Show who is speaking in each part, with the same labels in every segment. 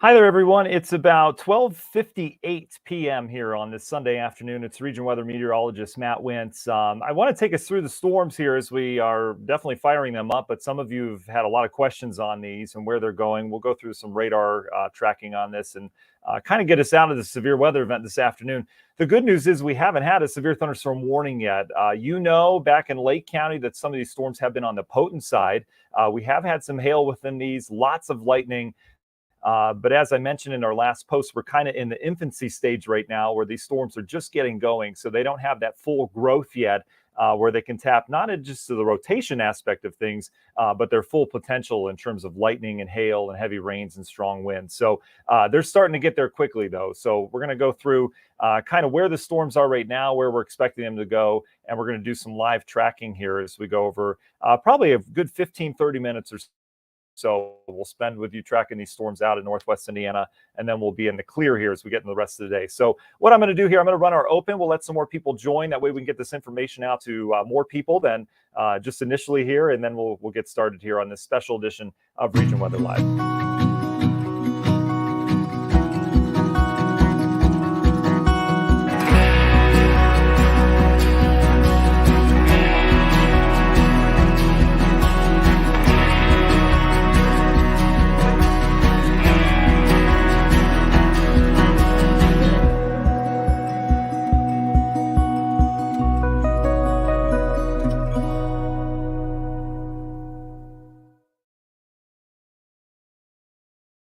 Speaker 1: Hi there, everyone. It's about 12:58 p.m. here on this Sunday afternoon. It's region weather meteorologist Matt Wentz. I want to take us through the storms here as we are definitely firing them up, but some of you have had a lot of questions on these and where they're going. We'll go through some radar tracking on this and kind of get us out of the severe weather event this afternoon. The good news is we haven't had a severe thunderstorm warning yet. Back in Lake County that some of these storms have been on the potent side. We have had some hail within these, lots of lightning. But as I mentioned in our last post, we're kind of in the infancy stage right now where these storms are just getting going. So they don't have that full growth yet where they can tap not just to the rotation aspect of things, but their full potential in terms of lightning and hail and heavy rains and strong winds. So they're starting to get there quickly, though. So we're going to go through kind of where the storms are right now, where we're expecting them to go. And we're going to do some live tracking here as we go over probably a good 15-30 minutes or so we'll spend with you tracking these storms out in Northwest Indiana, and then we'll be in the clear here as we get in the rest of the day. So what I'm going to do here, I'm going to run our open. We'll let some more people join. That way we can get this information out to more people than just initially here, and then we'll get started here on this special edition of Region Weather Live.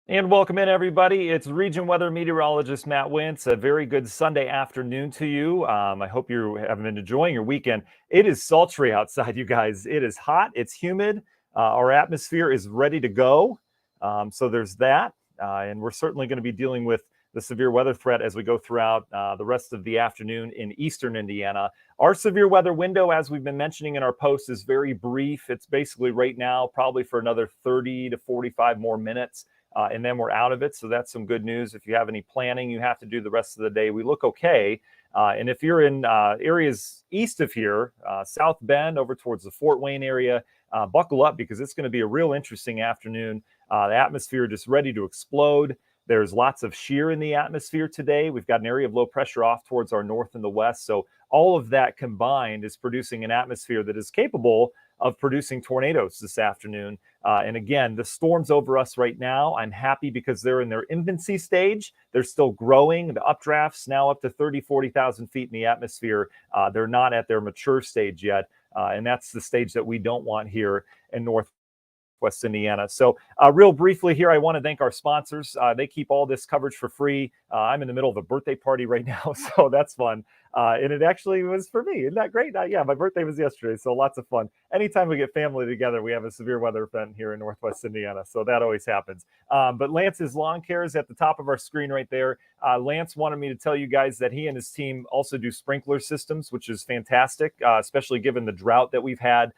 Speaker 1: And welcome in, everybody. It's region weather meteorologist Matt Wentz. A very good Sunday afternoon to you. I hope you have been enjoying your weekend. It is sultry outside, you guys. It is hot. It's humid. Our atmosphere is ready to go. So there's that. And we're certainly going to be dealing with the severe weather threat as we go throughout the rest of the afternoon in eastern Indiana. Our severe weather window, as we've been mentioning in our post, is very brief. It's basically right now, probably for another 30 to 45 more minutes. And then we're out of it. So that's some good news. If you have any planning you have to do the rest of the day, we look okay. And if you're in areas east of here, South Bend over towards the Fort Wayne area, buckle up because it's going to be a real interesting afternoon. The atmosphere just ready to explode. There's lots of shear in the atmosphere today. We've got an area of low pressure off towards our north and the west. So all of that combined is producing an atmosphere that is capable of producing tornadoes this afternoon. And again, the storm's over us right now. I'm happy because they're in their infancy stage. They're still growing. The updrafts now up to 30, 40,000 feet in the atmosphere. They're not at their mature stage yet. And that's the stage that we don't want here in Northwest Indiana. So real briefly here, I want to thank our sponsors. They keep all this coverage for free. I'm in the middle of a birthday party right now, so that's fun. And it actually was for me. Isn't that great? Yeah, my birthday was yesterday, so lots of fun. Anytime we get family together, we have a severe weather event here in Northwest Indiana, so that always happens. But Lance's Lawn Care is at the top of our screen right there. Lance wanted me to tell you guys that he and his team also do sprinkler systems, which is fantastic, especially given the drought that we've had.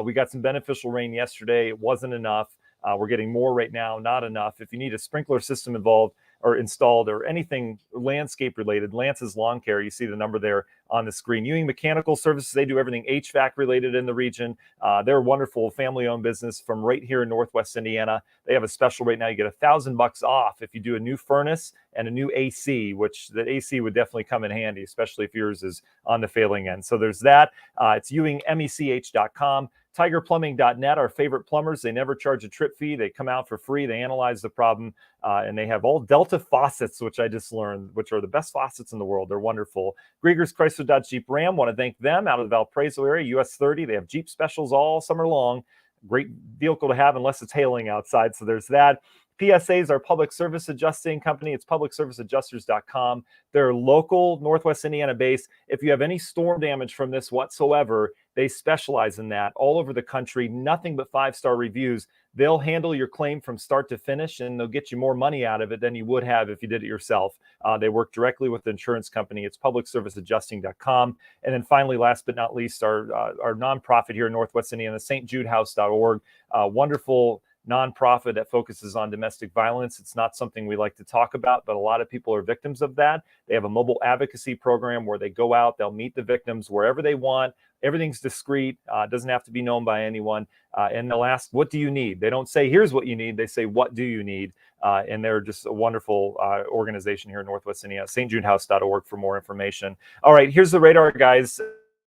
Speaker 1: We got some beneficial rain yesterday. It wasn't enough. We're getting more right now, not enough. If you need a sprinkler system involved or installed or anything landscape related, Lance's Lawn Care, you see the number there on the screen. Ewing Mechanical Services, they do everything HVAC related in the region. They're a wonderful family-owned business from right here in Northwest Indiana. They have a special right now. You get $1,000 off if you do a new furnace and a new AC, which the AC would definitely come in handy, especially if yours is on the failing end. So there's that. It's ewingmech.com. TigerPlumbing.net, our favorite plumbers. They never charge a trip fee. They come out for free. They analyze the problem, and they have all Delta faucets, which I just learned, which are the best faucets in the world. They're wonderful. Grieger's Chrysler Dodge Jeep Ram, want to thank them out of the Valparaiso area, US 30. They have Jeep specials all summer long. Great vehicle to have unless it's hailing outside. So there's that. PSA is our public service adjusting company. It's publicserviceadjusters.com. They're local, Northwest Indiana based. If you have any storm damage from this whatsoever, they specialize in that all over the country. Nothing but 5-star reviews. They'll handle your claim from start to finish, and they'll get you more money out of it than you would have if you did it yourself. They work directly with the insurance company. It's publicserviceadjusting.com. And then finally, last but not least, our nonprofit here in Northwest Indiana, stjudehouse.org. Wonderful nonprofit that focuses on domestic violence. It's not something we like to talk about, but a lot of people are victims of that. They have a mobile advocacy program where they go out, they'll meet the victims wherever they want. Everything's discreet, doesn't have to be known by anyone. And they'll ask, what do you need? They don't say, here's what you need. They say, what do you need? And they're just a wonderful organization here in Northwest Indiana. stjudehouse.org for more information. All right, here's the radar, guys.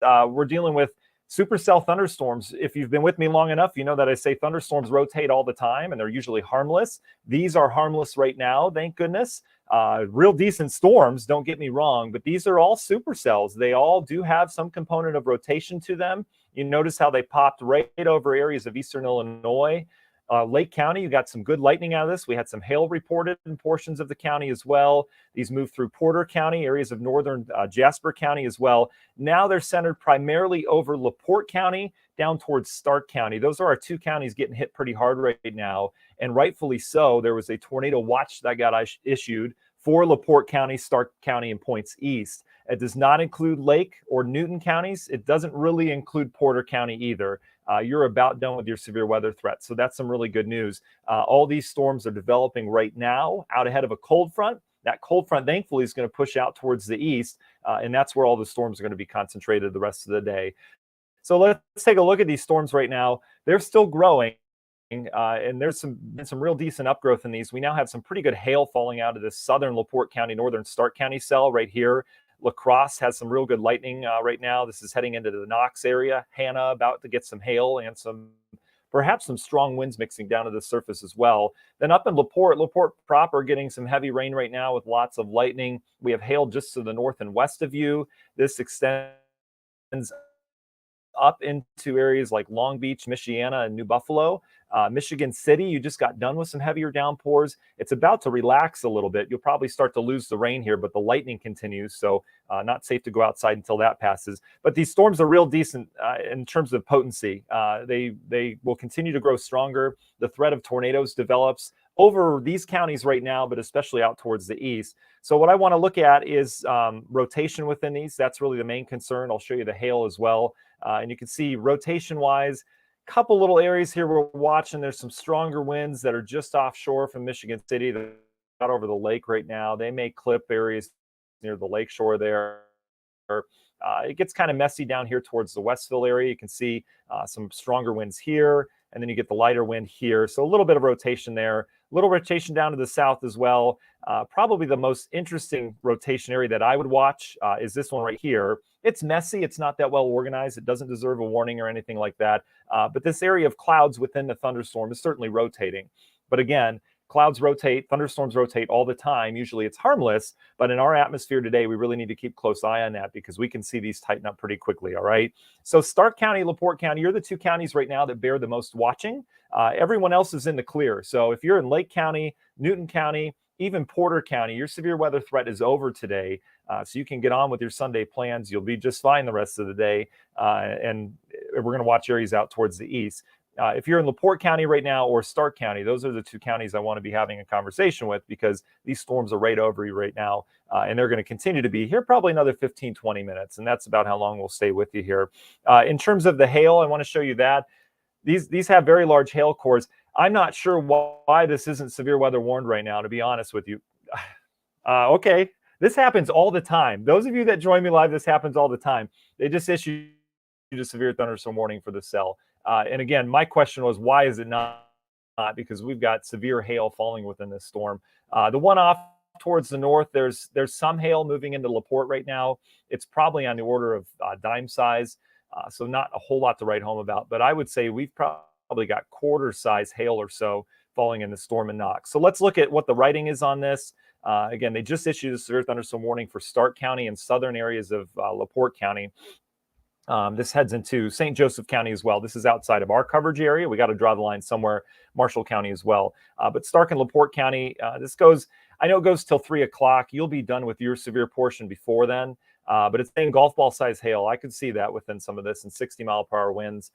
Speaker 1: We're dealing with supercell thunderstorms. If you've been with me long enough, you know that I say thunderstorms rotate all the time and they're usually harmless. These are harmless right now, thank goodness. Real decent storms, don't get me wrong, but these are all supercells. They all do have some component of rotation to them. You notice how they popped right over areas of eastern Illinois. Lake County, you got some good lightning out of this. We had some hail reported in portions of the county as well. These moved through Porter County, areas of northern Jasper County as well. Now they're centered primarily over LaPorte County down towards Stark County. Those are our two counties getting hit pretty hard right now, and rightfully so. There was a tornado watch that got issued for LaPorte County, Stark County, and points east. It does not include Lake or Newton counties. It doesn't really include Porter County either. You're about done with your severe weather threat. So that's some really good news. All these storms are developing right now out ahead of a cold front. That cold front, thankfully, is going to push out towards the east, and that's where all the storms are going to be concentrated the rest of the day. So let's take a look at these storms right now. They're still growing. And there's been some real decent upgrowth in these. We now have some pretty good hail falling out of this southern LaPorte County, northern Stark County cell right here. La Crosse has some real good lightning right now. This is heading into the Knox area. Hannah about to get some hail and perhaps some strong winds mixing down to the surface as well. Then up in LaPorte proper getting some heavy rain right now with lots of lightning. We have hail just to the north and west of you. This extends up into areas like Long Beach, Michiana, and New Buffalo. Michigan City, you just got done with some heavier downpours. It's about to relax a little bit. You'll probably start to lose the rain here, but the lightning continues, so not safe to go outside until that passes. But these storms are real decent in terms of potency. They will continue to grow stronger. The threat of tornadoes develops over these counties right now, but especially out towards the east. So what I want to look at is rotation within these. That's really the main concern. I'll show you the hail as well. And you can see rotation-wise, couple little areas here we're watching. There's some stronger winds that are just offshore from Michigan City. They're out over the lake right now. They may clip areas near the lake shore there. It gets kind of messy down here towards the Westville area. You can see some stronger winds here, and then you get the lighter wind here. So a little bit of rotation there. A little rotation down to the south as well. Probably the most interesting rotation area that I would watch is this one right here. It's messy. It's not that well organized. It doesn't deserve a warning or anything like that. But this area of clouds within the thunderstorm is certainly rotating. But again, clouds rotate, thunderstorms rotate all the time. Usually it's harmless, but in our atmosphere today, we really need to keep close eye on that because we can see these tighten up pretty quickly, all right? So Stark County, LaPorte County, you're the two counties right now that bear the most watching. Everyone else is in the clear. So if you're in Lake County, Newton County, even Porter County, your severe weather threat is over today. So you can get on with your Sunday plans. You'll be just fine the rest of the day. And we're going to watch areas out towards the east. If you're in LaPorte County right now or Stark County, those are the two counties I want to be having a conversation with because these storms are right over you right now. And they're going to continue to be here probably another 15, 20 minutes. And that's about how long we'll stay with you here. In terms of the hail, I want to show you that. These have very large hail cores. I'm not sure why this isn't severe weather warned right now, to be honest with you. Okay, this happens all the time. Those of you that join me live, this happens all the time. They just issued a severe thunderstorm warning for the cell. And again, my question was, why is it not? Because we've got severe hail falling within this storm. The one off towards the north, there's some hail moving into LaPorte right now. It's probably on the order of dime size, so not a whole lot to write home about. But I would say we've probably got quarter size hail or so falling in the storm in Knox. So let's look at what the writing is on this. Again, they just issued a severe thunderstorm warning for Stark County and southern areas of LaPorte County. This heads into St. Joseph County as well. This is outside of our coverage area. We got to draw the line somewhere, Marshall County as well. But Stark and LaPorte County, this goes, I know it goes till 3 o'clock. You'll be done with your severe portion before then. But it's saying golf ball size hail. I could see that within some of this and 60-mile-per-hour winds.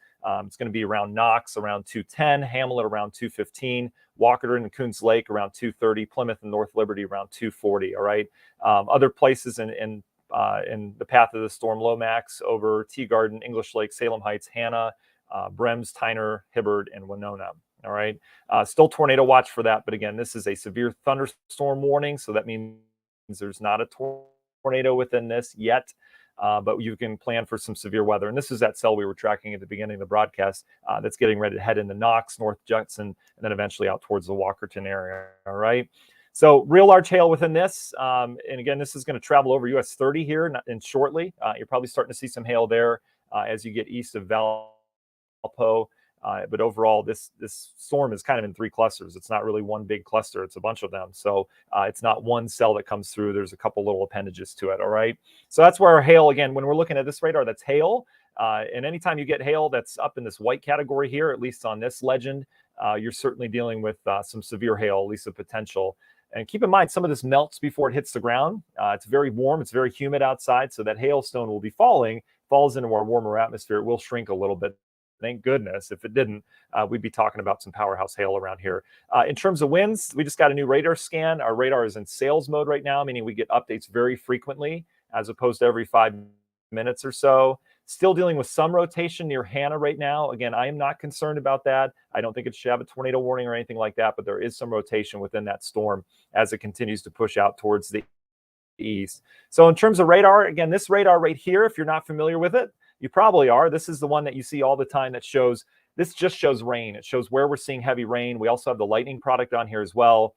Speaker 1: It's going to be around Knox around 210, Hamlet around 215, Walkerton and Coons Lake around 230, Plymouth and North Liberty around 240. All right. Other places in the path of the storm, Lomax over Tea Garden, English Lake, Salem Heights, Hannah, Brems, Tyner, Hibbard, and Winona. All right. Still tornado watch for that. But again, this is a severe thunderstorm warning. So that means there's not a tornado within this yet. but you can plan for some severe weather. And this is that cell we were tracking at the beginning of the broadcast that's getting ready to head into Knox, North Judson, and then eventually out towards the Walkerton area. All right. So real large hail within this. And again, this is going to travel over US 30 here and shortly. You're probably starting to see some hail there as you get east of Valpo. But overall, this storm is kind of in three clusters. It's not really one big cluster. It's a bunch of them. So it's not one cell that comes through. There's a couple little appendages to it. All right. So that's where our hail, again, when we're looking at this radar, that's hail. And anytime you get hail that's up in this white category here, at least on this legend, you're certainly dealing with some severe hail, at least a potential. And keep in mind, some of this melts before it hits the ground. It's very warm. It's very humid outside. So that hailstone will be falls into our warmer atmosphere. It will shrink a little bit. Thank goodness. If it didn't, we'd be talking about some powerhouse hail around here. In terms of winds, we just got a new radar scan. Our radar is in sales mode right now, meaning we get updates very frequently as opposed to every 5 minutes or so. Still dealing with some rotation near Hanna right now. Again, I am not concerned about that. I don't think it should have a tornado warning or anything like that, but there is some rotation within that storm as it continues to push out towards the east. So in terms of radar, again, this radar right here, if you're not familiar with it, you probably are. This is the one that you see all the time that shows, this just shows rain. It shows where we're seeing heavy rain. We also have the lightning product on here as well.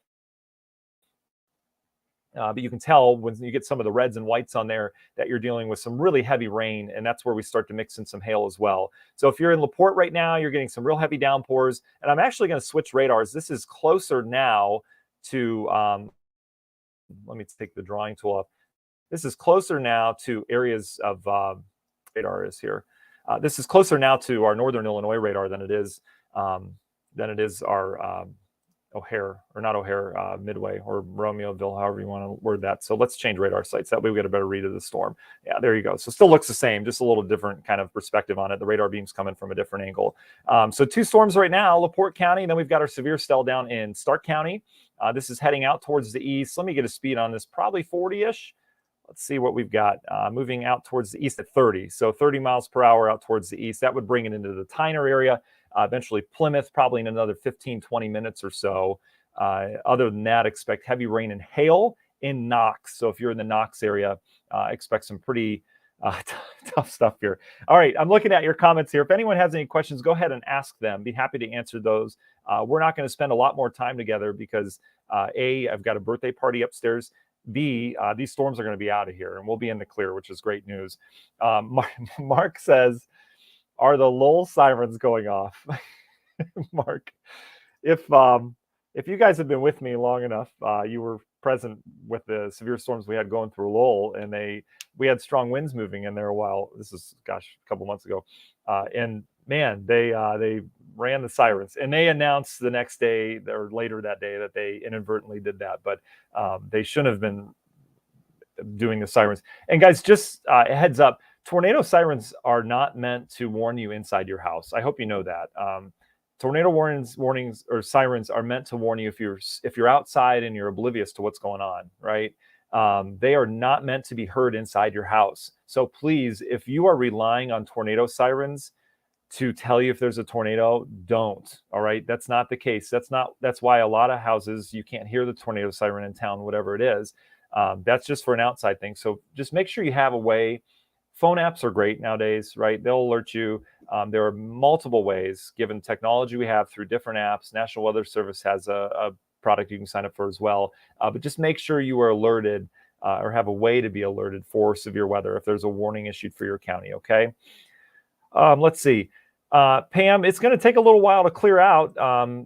Speaker 1: But you can tell when you get some of the reds and whites on there that you're dealing with some really heavy rain, and that's where we start to mix in some hail as well. So if you're in LaPorte right now, you're getting some real heavy downpours, and I'm actually going to switch radars. This is closer now to, let me take the drawing tool off. This is closer now to areas of, radar is here. This is closer now to our Northern Illinois radar than it is our O'Hare, or not O'Hare, Midway or Romeoville, however you want to word that. So let's change radar sites. That way we get a better read of the storm. Yeah, there you go. So still looks the same, just a little different kind of perspective on it. The radar beam's coming from a different angle. So two storms right now, LaPorte County, and then we've got our severe cell down in Stark County. This is heading out towards the east. Let me get a speed on this, probably 40-ish. Let's see what we've got. Moving out towards the east at 30. So 30 miles per hour out towards the east. That would bring it into the Tyner area. Eventually Plymouth, probably in another 15, 20 minutes or so. Other than that, expect heavy rain and hail in Knox. So if you're in the Knox area, expect some pretty tough stuff here. All right, I'm looking at your comments here. If anyone has any questions, go ahead and ask them. Be happy to answer those. We're not going to spend a lot more time together because A, I've got a birthday party upstairs. B, these storms are going to be out of here and we'll be in the clear, which is great news. Mark says, are the Lowell sirens going off? Mark, if you guys have been with me long enough, you were present with the severe storms we had going through Lowell, and we had strong winds moving in there a while. This is, gosh, a couple months ago, and man, they ran the sirens, and they announced the next day or later that day that they inadvertently did that, but they shouldn't have been doing the sirens. And guys, just a heads up, tornado sirens are not meant to warn you inside your house. I hope you know that. Tornado warnings or sirens are meant to warn you if you're outside and you're oblivious to what's going on, right? They are not meant to be heard inside your house. So please, if you are relying on tornado sirens to tell you if there's a tornado, don't. All right, that's not the case. That's why a lot of houses you can't hear the tornado siren in town, whatever it is. That's just for an outside thing. So just make sure you have a way. Phone apps are great nowadays, right? They'll alert you. There are multiple ways, given technology we have through different apps. National Weather Service has a product you can sign up for as well. But just make sure you are alerted or have a way to be alerted for severe weather if there's a warning issued for your county, okay? Let's see. Pam, it's going to take a little while to clear out.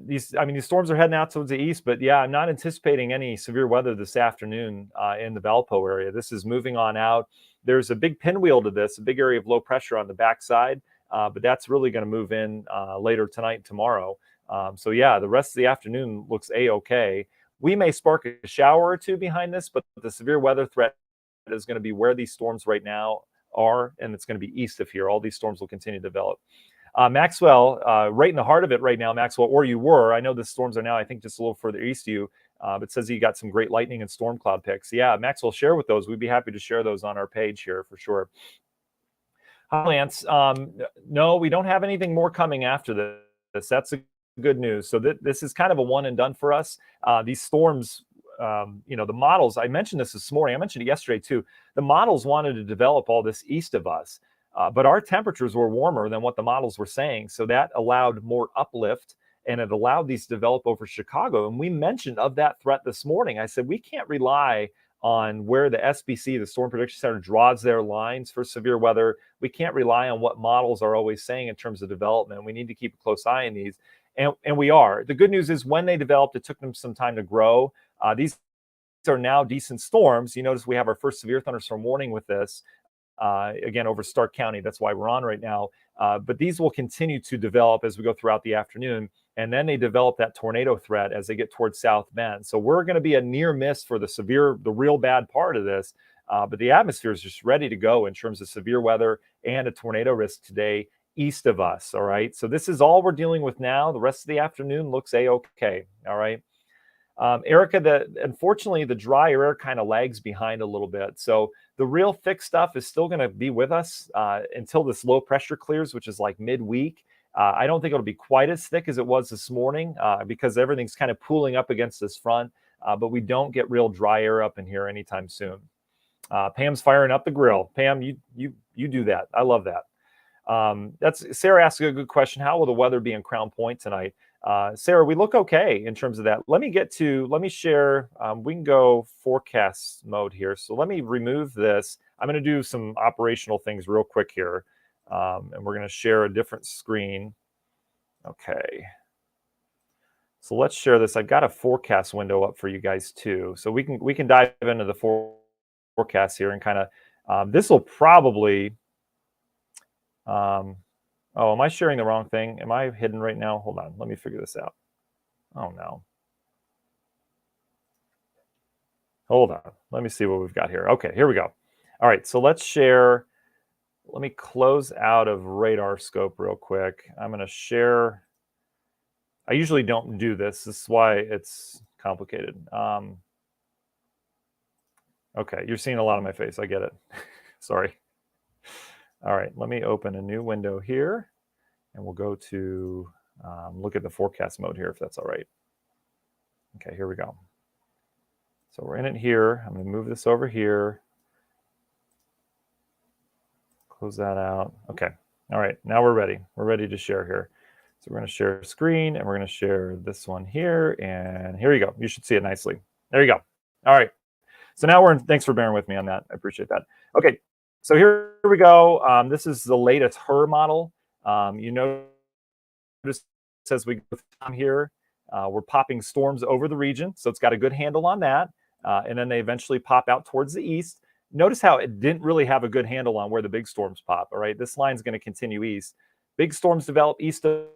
Speaker 1: These storms are heading out towards the east, but yeah, I'm not anticipating any severe weather this afternoon in the Valpo area. This is moving on out. There's a big pinwheel to this, a big area of low pressure on the backside, but that's really going to move in later tonight and tomorrow. So yeah, the rest of the afternoon looks A-okay. We may spark a shower or two behind this, but the severe weather threat is going to be where these storms right now are, and it's going to be east of here. All these storms will continue to develop. Maxwell, right in the heart of it right now, Maxwell, or you were. I know the storms are now, I think, just a little further east of you, but says you got some great lightning and storm cloud pics. Yeah, Maxwell, share with those. We'd be happy to share those on our page here for sure. Hi, Lance. No, we don't have anything more coming after this. That's a good news. So this is kind of a one and done for us. These storms, the models. I mentioned this morning. I mentioned it yesterday too. The models wanted to develop all this east of us, but our temperatures were warmer than what the models were saying. So that allowed more uplift, and it allowed these to develop over Chicago. And we mentioned of that threat this morning. I said we can't rely on where the SPC, the Storm Prediction Center, draws their lines for severe weather. We can't rely on what models are always saying in terms of development. We need to keep a close eye on these. And we are. The good news is when they developed, it took them some time to grow. These are now decent storms. You notice we have our first severe thunderstorm warning with this, again, over Stark County. That's why we're on right now. But these will continue to develop as we go throughout the afternoon. And then they develop that tornado threat as they get towards South Bend. So we're going to be a near miss for the real bad part of this. But the atmosphere is just ready to go in terms of severe weather and a tornado risk today east of us. All right. So this is all we're dealing with now. The rest of the afternoon looks a-okay. All right. Erica, unfortunately, the drier air kind of lags behind a little bit. So the real thick stuff is still going to be with us until this low pressure clears, which is like midweek. I don't think it'll be quite as thick as it was this morning because everything's kind of pooling up against this front, but we don't get real dry air up in here anytime soon. Pam's firing up the grill. Pam, you do that. I love that. That's Sarah asked a good question. How will the weather be in Crown Point tonight? Sarah, we look okay in terms of that. Let me share. We can go forecast mode here. So let me remove this. I'm going to do some operational things real quick here. And we're going to share a different screen. Okay. So let's share this. I've got a forecast window up for you guys too. So we can dive into the forecast here and kind of, this will probably, oh, am I sharing the wrong thing? Am I hidden right now? Hold on. Let me figure this out. Oh, no. Hold on. Let me see what we've got here. Okay, here we go. All right, so let's share. Let me close out of Radar Scope real quick. I'm going to share. I usually don't do this. This is why it's complicated. Okay, you're seeing a lot of my face. I get it. Sorry. All right, let me open a new window here, and we'll go to look at the forecast mode here, if that's all right. Okay, here we go. So we're in it here. I'm going to move this over here. Close that out. Okay. All right, now we're ready. We're ready to share here. So we're going to share screen, and we're going to share this one here, and here you go. You should see it nicely. There you go. All right. So now thanks for bearing with me on that. I appreciate that. Okay. So here we go. This is the latest HRRR model. You notice as we go down here, we're popping storms over the region. So it's got a good handle on that. And then they eventually pop out towards the east. Notice how it didn't really have a good handle on where the big storms pop. All right. This line's going to continue east. Big storms develop east of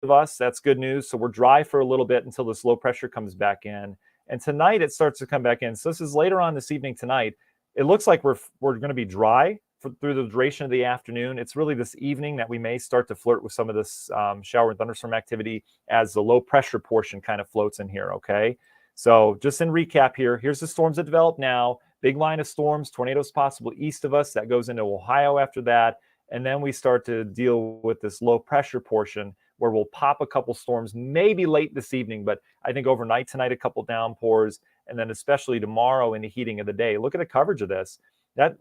Speaker 1: us. That's good news. So we're dry for a little bit until this low pressure comes back in. And tonight it starts to come back in. So this is later on this evening tonight. It looks like we're going to be dry through the duration of the afternoon. It's really this evening that we may start to flirt with some of this shower and thunderstorm activity as the low pressure portion kind of floats in here, okay? So just in recap here, here's the storms that develop now. Big line of storms, tornadoes possible east of us. That goes into Ohio after that. And then we start to deal with this low pressure portion where we'll pop a couple storms maybe late this evening, but I think overnight tonight, a couple downpours, and then especially tomorrow in the heating of the day. Look at the coverage of this.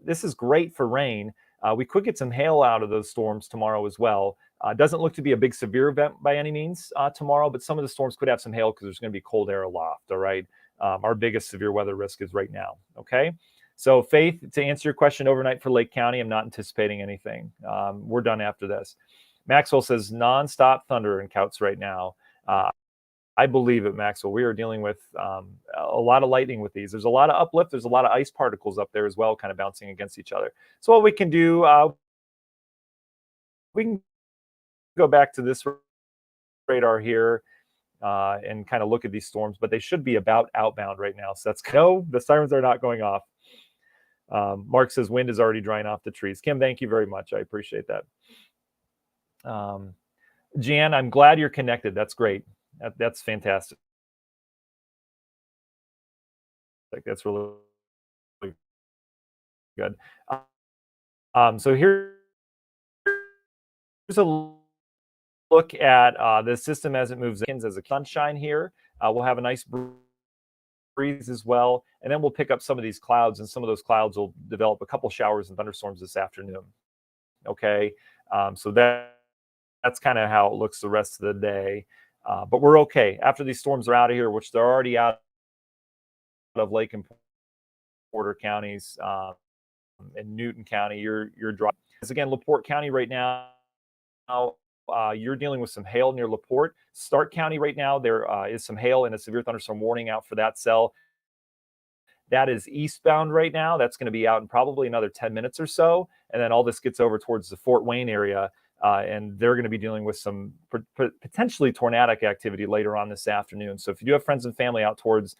Speaker 1: This is great for rain. We could get some hail out of those storms tomorrow as well. Doesn't look to be a big severe event by any means tomorrow, but some of the storms could have some hail because there's going to be cold air aloft, all right? Our biggest severe weather risk is right now, okay? So Faith, to answer your question, overnight for Lake County, I'm not anticipating anything. We're done after this. Maxwell says nonstop thunder in Couts right now. I believe it, Maxwell. We are dealing with a lot of lightning with these. There's a lot of uplift. There's a lot of ice particles up there as well, kind of bouncing against each other. So what we can do, we can go back to this radar here and kind of look at these storms, but they should be about outbound right now. So that's no, the sirens are not going off. Mark says wind is already drying off the trees. Kim, thank you very much. I appreciate that. Jan, I'm glad you're connected. That's great. That's fantastic. That's really good. So here's a look at the system as it moves in as a sunshine here. We'll have a nice freeze as well. And then we'll pick up some of these clouds, and some of those clouds will develop a couple showers and thunderstorms this afternoon. Okay. So that's kind of how it looks the rest of the day. But we're okay. After these storms are out of here, which they're already out of Lake and Porter counties, in Newton County, you're dry. Again, LaPorte County right now, you're dealing with some hail near LaPorte. Stark County right now, there is some hail and a severe thunderstorm warning out for that cell. That is eastbound right now. That's going to be out in probably another 10 minutes or so. And then all this gets over towards the Fort Wayne area. And they're going to be dealing with some potentially tornadic activity later on this afternoon. So if you do have friends and family out towards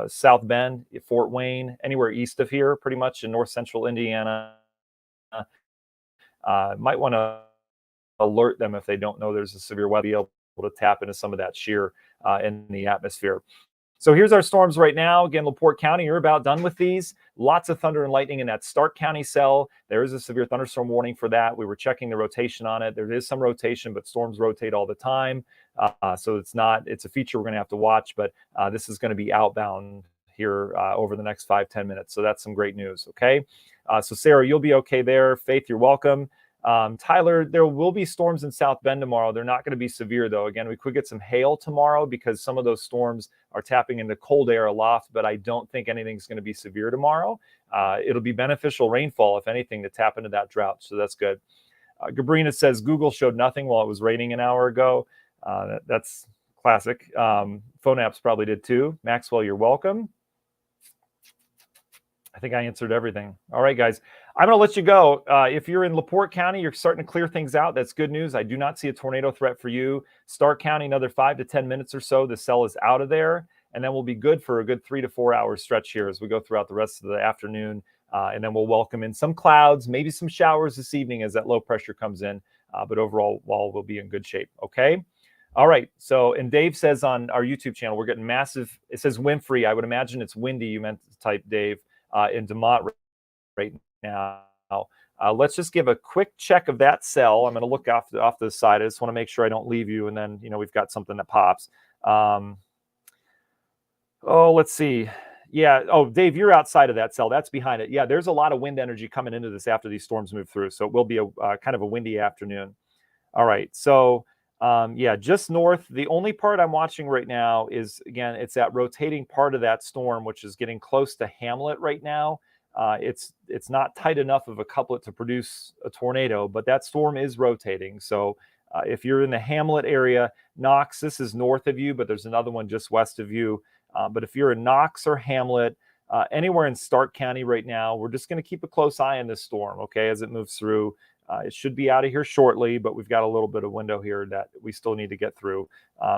Speaker 1: South Bend, Fort Wayne, anywhere east of here, pretty much in north central Indiana, might want to alert them if they don't know there's a severe weather, be able to tap into some of that shear in the atmosphere. So here's our storms right now. Again, LaPorte County, you're about done with these. Lots of thunder and lightning in that Stark County cell. There is a severe thunderstorm warning for that. We were checking the rotation on it. There is some rotation, but storms rotate all the time. So it's a feature we're going to have to watch, but this is going to be outbound here over the next 5-10 minutes. So that's some great news, okay? So Sarah, you'll be okay there. Faith, you're welcome. Tyler, there will be storms in South Bend tomorrow. They're not going to be severe, though. Again, we could get some hail tomorrow because some of those storms are tapping into cold air aloft, but I don't think anything's going to be severe tomorrow. It'll be beneficial rainfall, if anything, to tap into that drought, so that's good. Gabrina says Google showed nothing while it was raining an hour ago. That's classic. Phone apps probably did too. Maxwell, you're welcome. I think I answered everything. All right, guys. I'm going to let you go. If you're in LaPorte County, you're starting to clear things out. That's good news. I do not see a tornado threat for you. Stark County, another 5 to 10 minutes or so. The cell is out of there. And then we'll be good for a good 3 to 4 hour stretch here as we go throughout the rest of the afternoon. And then we'll welcome in some clouds, maybe some showers this evening as that low pressure comes in. But overall, we'll be in good shape. Okay. All right. So, and Dave says on our YouTube channel, we're getting massive. It says wind free. I would imagine it's windy. You meant to type, Dave. In DeMont right now. Let's just give a quick check of that cell. I'm going to look off the side. I just want to make sure I don't leave you, and then we've got something that pops. Let's see. Yeah. Oh, Dave, you're outside of that cell. That's behind it. Yeah, there's a lot of wind energy coming into this after these storms move through. So it will be a kind of a windy afternoon. All right. So yeah, just north. The only part I'm watching right now is, again, it's that rotating part of that storm, which is getting close to Hamlet right now. It's not tight enough of a couplet to produce a tornado, but that storm is rotating. So if you're in the Hamlet area, Knox, this is north of you, but there's another one just west of you. But if you're in Knox or Hamlet, anywhere in Stark County right now, we're just going to keep a close eye on this storm, okay, as it moves through. It should be out of here shortly, but we've got a little bit of window here that we still need to get through.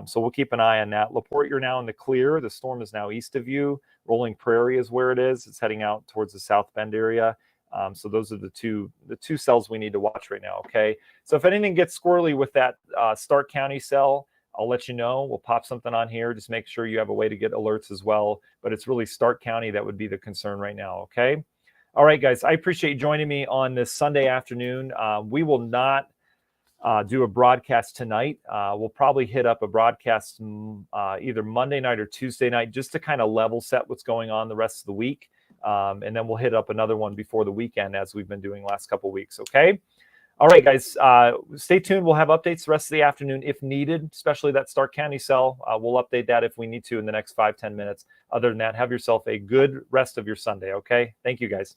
Speaker 1: So we'll keep an eye on that. LaPorte, you're now in the clear. The storm is now east of you. Rolling Prairie is where it is. It's heading out towards the South Bend area. So those are the two cells we need to watch right now, okay? So if anything gets squirrely with that Stark County cell, I'll let you know. We'll pop something on here. Just make sure you have a way to get alerts as well. But it's really Stark County that would be the concern right now, okay? All right, guys, I appreciate you joining me on this Sunday afternoon. We will not do a broadcast tonight. We'll probably hit up a broadcast either Monday night or Tuesday night just to kind of level set what's going on the rest of the week. And then we'll hit up another one before the weekend as we've been doing last couple of weeks, okay? All right, guys, stay tuned. We'll have updates the rest of the afternoon if needed, especially that Stark County cell. We'll update that if we need to in the next 5-10 minutes. Other than that, have yourself a good rest of your Sunday, okay? Thank you, guys.